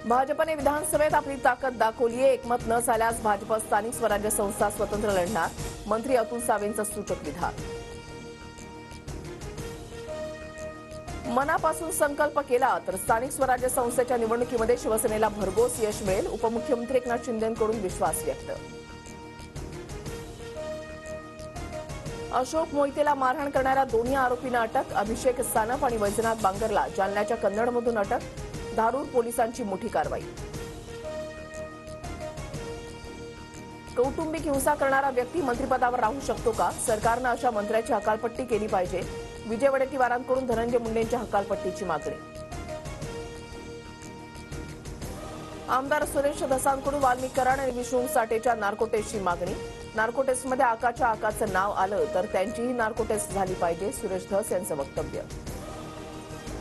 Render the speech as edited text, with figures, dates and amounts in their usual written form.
भाजपने विधानसभेत आपली ताकद दाखवली आहे। एकमत न झाल्यास भाजप स्थानिक स्वराज्य संस्था स्वतंत्र लढणार। मंत्री अतुल सावेंचं सूचक विधान। मनापासून संकल्प केला तर स्थानिक स्वराज्य संस्थेच्या निवडणुकीमध्ये शिवसेनेला भरघोस यश मिळेल। उपमुख्यमंत्री एकनाथ शिंदेंकडून विश्वास व्यक्त। अशोक मोहितेला मारहाण करणाऱ्या दोन्ही आरोपींना अटक। अभिषेक सानप आणि वैजनाथ बांगरला जालन्याच्या कन्नडमधून अटक। धारूर पोलिसांची मोठी कारवाई। कौटुंबिक हिंसा करणारा व्यक्ती मंत्रिपदावर राहू शकतो का? सरकारनं अशा मंत्र्याची हकालपट्टी केली पाहिजे। विजय वडेट्टीवारांकडून धनंजय मुंडेंच्या हकालपट्टीची मागणी। आमदार सुरेश धसांकडून वाल्मिक कराड आणि विष्णू साठेच्या नार्को टेस्टची मागणी। नार्को टेस्टमध्ये आकाचं नाव आलं तर त्यांचीही नार्को टेस्ट झाली पाहिजे। सुरेश धस यांचं वक्तव्य।